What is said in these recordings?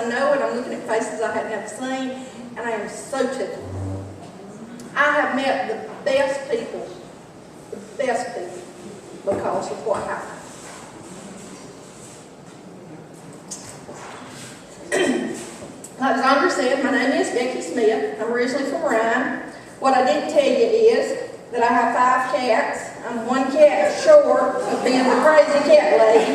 I know it. I'm looking at faces I hadn't ever seen, and I am so tickled. I have met the best people because of what happened. Like Zondra said, my name is Becky Smith. I'm originally from Ryan. What I didn't tell you is that I have 5 cats. I'm 1 cat short of being the crazy cat lady.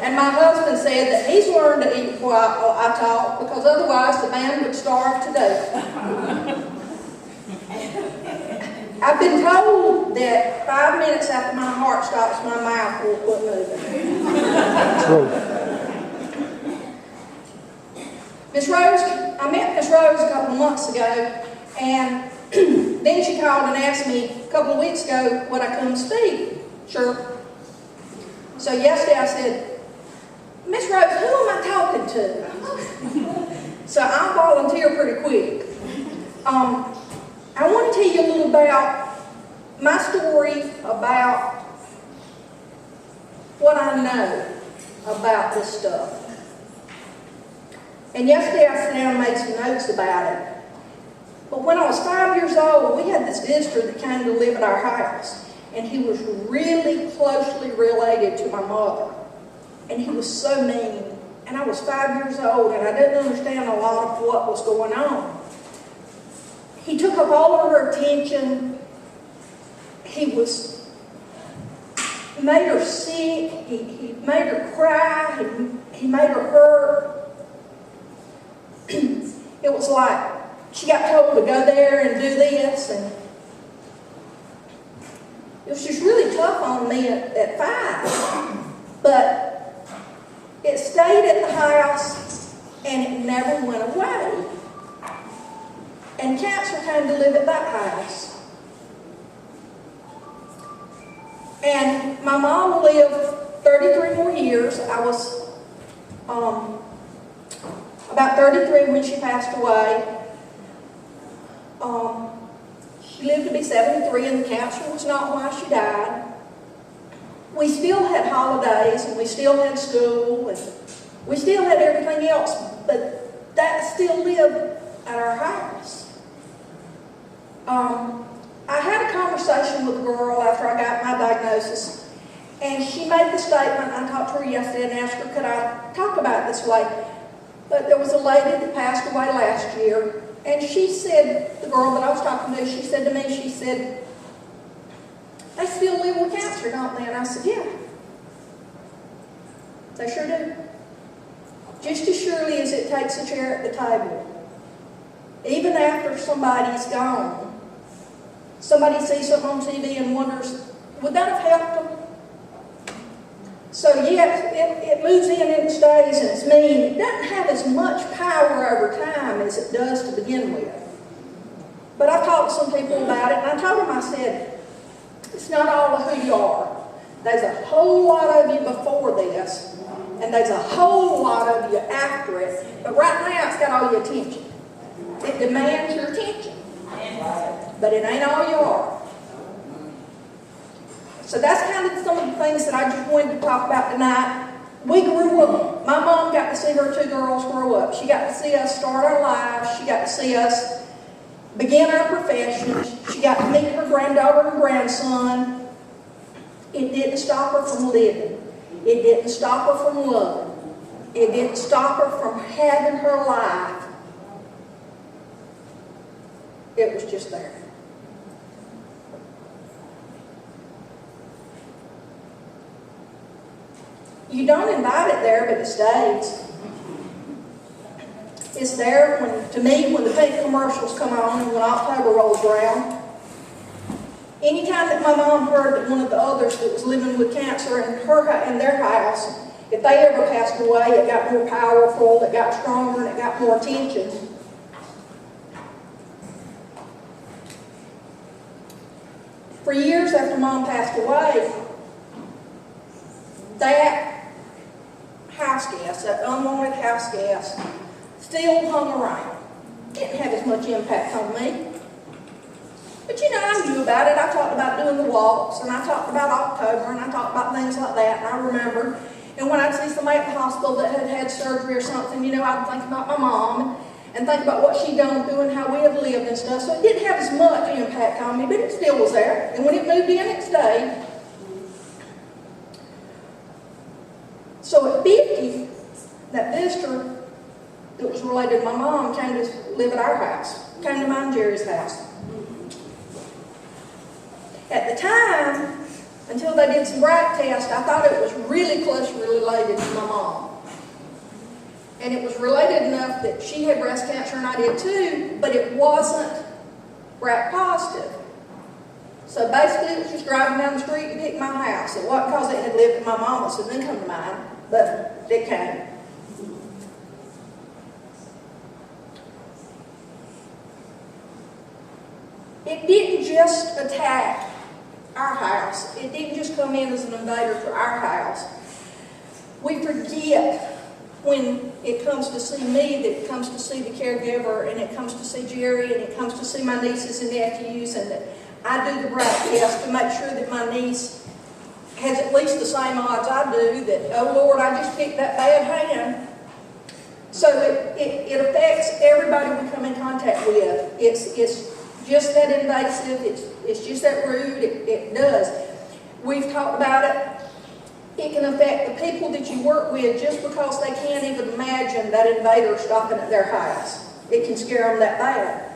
And my husband said that he's learned to eat while I talk because otherwise the man would starve to death. I've been told that 5 minutes after my heart stops, my mouth will quit moving. True. Miss Rose, I met Miss Rose a couple of months ago, and then she called and asked me a couple of weeks ago would I come speak. Sure. So yesterday I said, Miss Rose, who am I talking to? So I'll volunteer pretty quick. I want to tell you a little about my story about what I know about this stuff. And yesterday I sat down and made some notes about it. But when I was 5 years old, we had this visitor that came to live at our house. And he was really closely related to my mother. And he was so mean. And I was 5 years old and I didn't understand a lot of what was going on. He took up all of her attention. He made her sick. He made her cry. He made her hurt. It was like she got told to go there and do this, and it was just really tough on me at 5. But it stayed at the house and it never went away. And cancer came to live at that house. And my mom lived 33 more years. I was about 33 when she passed away. She lived to be 73 and the cancer was not why she died. We still had holidays and we still had school and we still had everything else, but that still lived at our house. I had a conversation with a girl after I got my diagnosis, and she made the statement, I talked to her yesterday and asked her, could I talk about it this way? But there was a lady that passed away last year, and she said, the girl that I was talking to, she said to me, she said, they still live with cancer, don't they? And I said, yeah. They sure do. Just as surely as it takes a chair at the table. Even after somebody's gone, somebody sees something on TV and wonders, would that have helped them? So yes, it moves in and it stays and it's mean. It doesn't have as much power over time as it does to begin with. But I've talked to some people about it, and I told them, I said, it's not all of who you are. There's a whole lot of you before this, and there's a whole lot of you after it. But right now, it's got all your attention. It demands your attention. But it ain't all you are. So that's kind of some of the things that I just wanted to talk about tonight. We grew up. My mom got to see her 2 girls grow up. She got to see us start our lives. She got to see us begin our professions. She got to meet her granddaughter and grandson. It didn't stop her from living. It didn't stop her from loving. It didn't stop her from having her life. It was just there. You don't invite it there, but it stays. It's there to me when the pink commercials come on and when October rolls around. Anytime that my mom heard that one of the others that was living with cancer in their house, if they ever passed away, it got more powerful, it got stronger, and it got more attention. For years after Mom passed away, that house gas, that unwanted house gas, still hung around. Didn't have as much impact on me. But you know, I knew about it. I talked about doing the walks, and I talked about October, and I talked about things like that, and I remember. And when I'd see somebody at the hospital that had had surgery or something, you know, I'd think about my mom and think about what she'd gone through and how we had lived and stuff. So it didn't have as much impact on me, but it still was there. And when it moved in, it stayed. So at Becky, that visitor that was related to my mom came to live at our house, came to mine and Jerry's house. At the time, until they did some BRAC tests, I thought it was really closely related to my mom. And it was related enough that she had breast cancer and I did too, but it wasn't BRAC positive. So basically it was just driving down the street to pick my house. It wasn't because it had lived at my mama's and then come to mine, but it came. It didn't just attack our house. It didn't just come in as an invader to our house. We forget when it comes to see me, that it comes to see the caregiver, and it comes to see Jerry, and it comes to see my nieces and nephews, and that I do the BRAC test to make sure that my niece has at least the same odds I do, that, oh Lord, I just picked that bad hand. So it affects everybody we come in contact with. It's just that invasive, it's just that rude, it does. We've talked about it. It can affect the people that you work with just because they can't even imagine that invader stopping at their house. It can scare them that bad.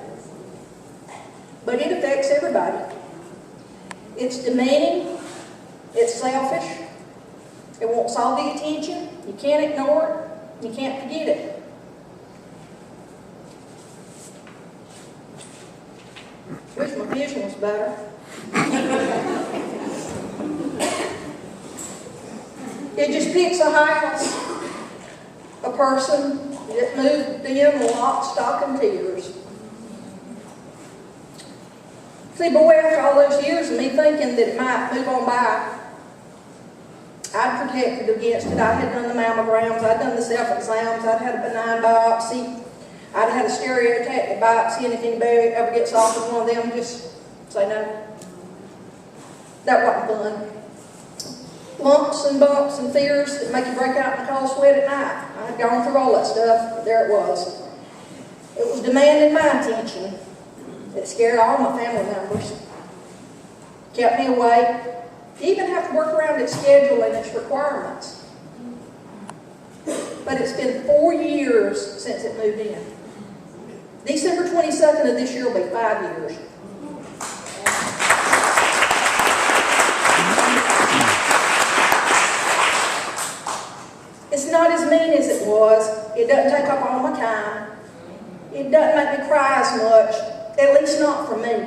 But it affects everybody. It's demeaning, it's selfish, it wants all the attention, you can't ignore it, you can't forget it. Wish my vision was better. It just picks a house, a person that moved in lock, stock, and tears. See, boy, after all those years of me thinking that it might move on by, I'd protected against it. I had done the mammograms, I'd done the self-exams, I'd had a benign biopsy, I'd had a stereotactic biopsy, and if anybody ever gets off with one of them, just say no. That wasn't fun. Lumps and bumps and fears that make you break out in a cold sweat at night. I had gone through all that stuff, but there it was. It was demanding my attention. It scared all my family members. Kept me awake. Even have to work around its schedule and its requirements. But it's been 4 years since it moved in. December 22nd of this year will be 5 years. It's not as mean as it was. It doesn't take up all my time. It doesn't make me cry as much, at least not for me.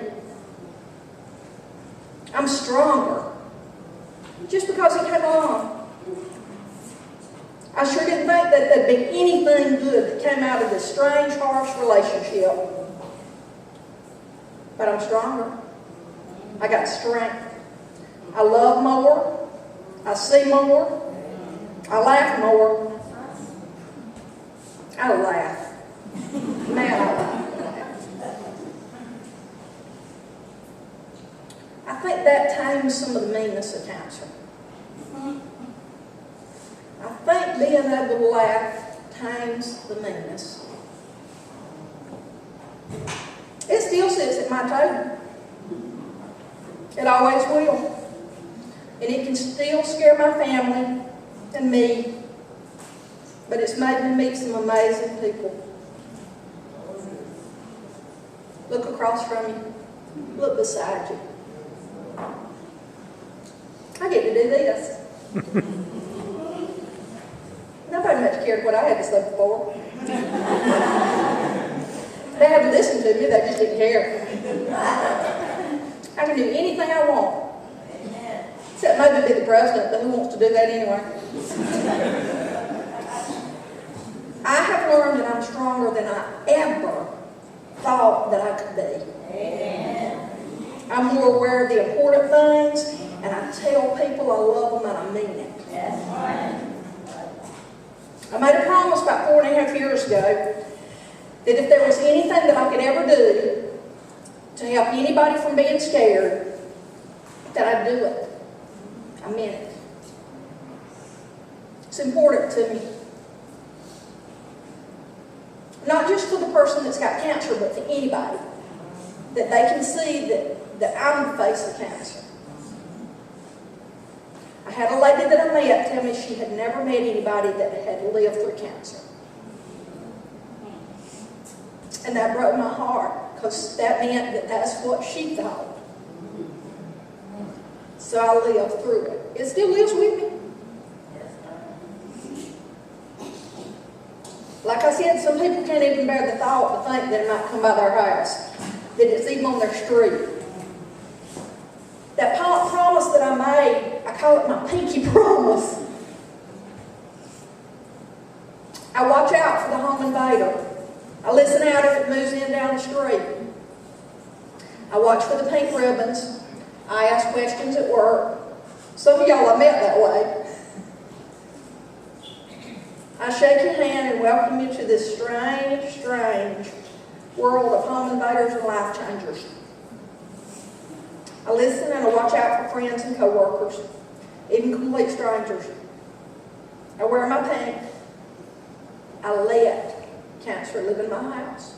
I'm stronger just because it came along. I sure didn't think that there'd be anything good that came out of this strange, harsh relationship. But I'm stronger. I got strength. I love more. I see more. I laugh more. I laugh. Man, I laugh. I think that tames some of the meanness of cancer. I think being able to laugh tames the meanness. It still sits at my table. It always will. And it can still scare my family and me, but it's made me meet some amazing people. Look across from you. Look beside you. I get to do this. Nobody much cared what I had to say before. They had to listen to me, they just didn't care. I can do anything I want. Except maybe be the president, but who wants to do that anyway? I have learned that I'm stronger than I ever thought that I could be. Amen. I'm more aware of the important things, and I tell people I love them and I mean it. That's right. I made a promise about 4.5 years ago that if there was anything that I could ever do to help anybody from being scared, that I'd do it. I meant it. It's important to me. Not just for the person that's got cancer, but for anybody. That they can see that I'm the face of cancer. I had a lady that I met tell me she had never met anybody that had lived through cancer. And that broke my heart, because that meant that that's what she thought. So I lived through it. It still lives with me. Like I said, some people can't even bear the thought to think that it might come by their house, that it's even on their street. That promise that I made, I call it my pinky promise. I watch out for the home invader. I listen out if it moves in down the street. I watch for the pink ribbons. I ask questions at work. Some of y'all I met that way. I shake your hand and welcome you to this strange, strange world of home invaders and life changers. I listen and I watch out for friends and co-workers, even complete strangers. I wear my pink. I let cancer live in my house.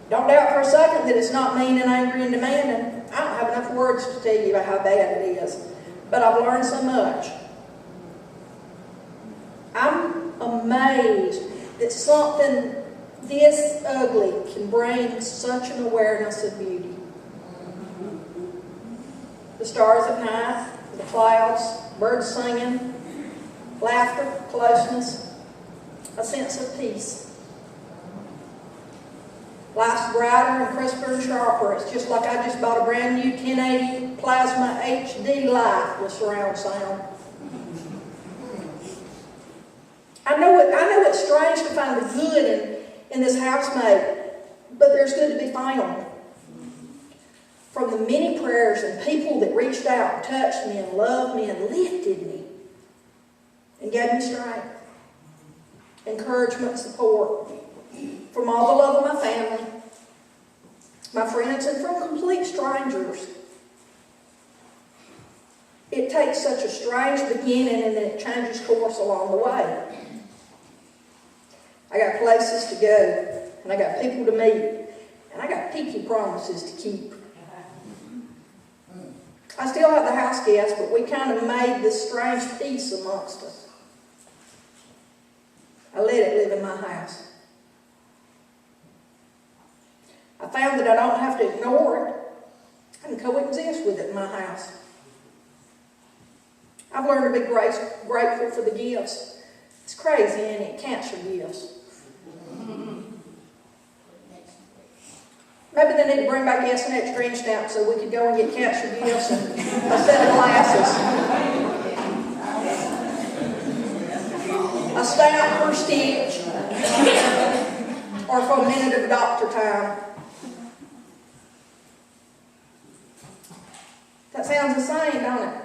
Don't doubt for a second that it's not mean and angry and demanding. I don't have enough words to tell you about how bad it is, but I've learned so much. I'm amazed that something this ugly can bring such an awareness of beauty. The stars at night, the clouds, birds singing, laughter, closeness, a sense of peace. Life's brighter and crisper and sharper. It's just like I just bought a brand new 1080 plasma HD light with surround sound. I know it's strange to find the good in this housemaid, but there's good to be found. From the many prayers and people that reached out and touched me and loved me and lifted me and gave me strength, encouragement, and support. From all the love of my family, my friends, and from complete strangers. It takes such a strange beginning and then it changes course along the way. I got places to go, and I got people to meet, and I got pinky promises to keep. I still have the house guests, but we kind of made this strange peace amongst us. I let it live in my house. I found that I don't have to ignore it. I can coexist with it in my house. I've learned to be grateful for the gifts. It's crazy, ain't it? Cancer gifts. Maybe they need to bring back S&X green stamps so we could go and get cancer gifts and a set of glasses. A stamp per stitch. Or for a minute of doctor time. That sounds insane, don't it?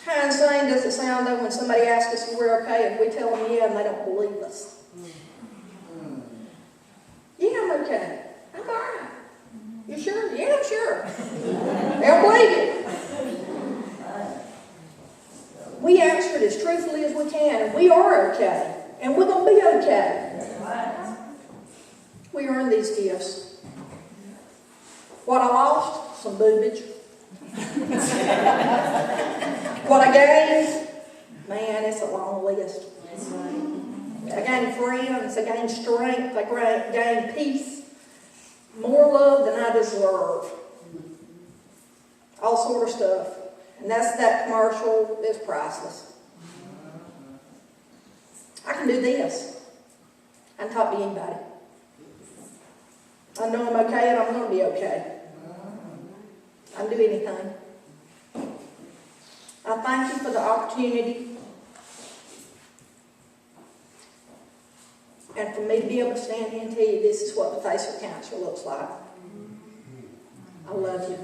How insane does it sound though when somebody asks us if we're okay and we tell them yeah and they don't believe us? Yeah, I'm okay. I'm all right. You sure? Yeah, I'm sure. They don't believe it. We answer it as truthfully as we can, and we are okay. And we're going to be okay. We earn these gifts. What I lost? Some boobage. What I gained? Man, it's a long list. I gained friends, I gained strength, I gained peace, more love than I deserve. All sort of stuff. And that commercial is priceless. I can do this. I can talk to anybody. I know I'm okay and I'm going to be okay. I can do anything. I thank you for the opportunity and for me to be able to stand here and tell you this is what the face of cancer looks like. I love you.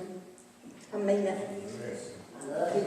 I mean it. I love you.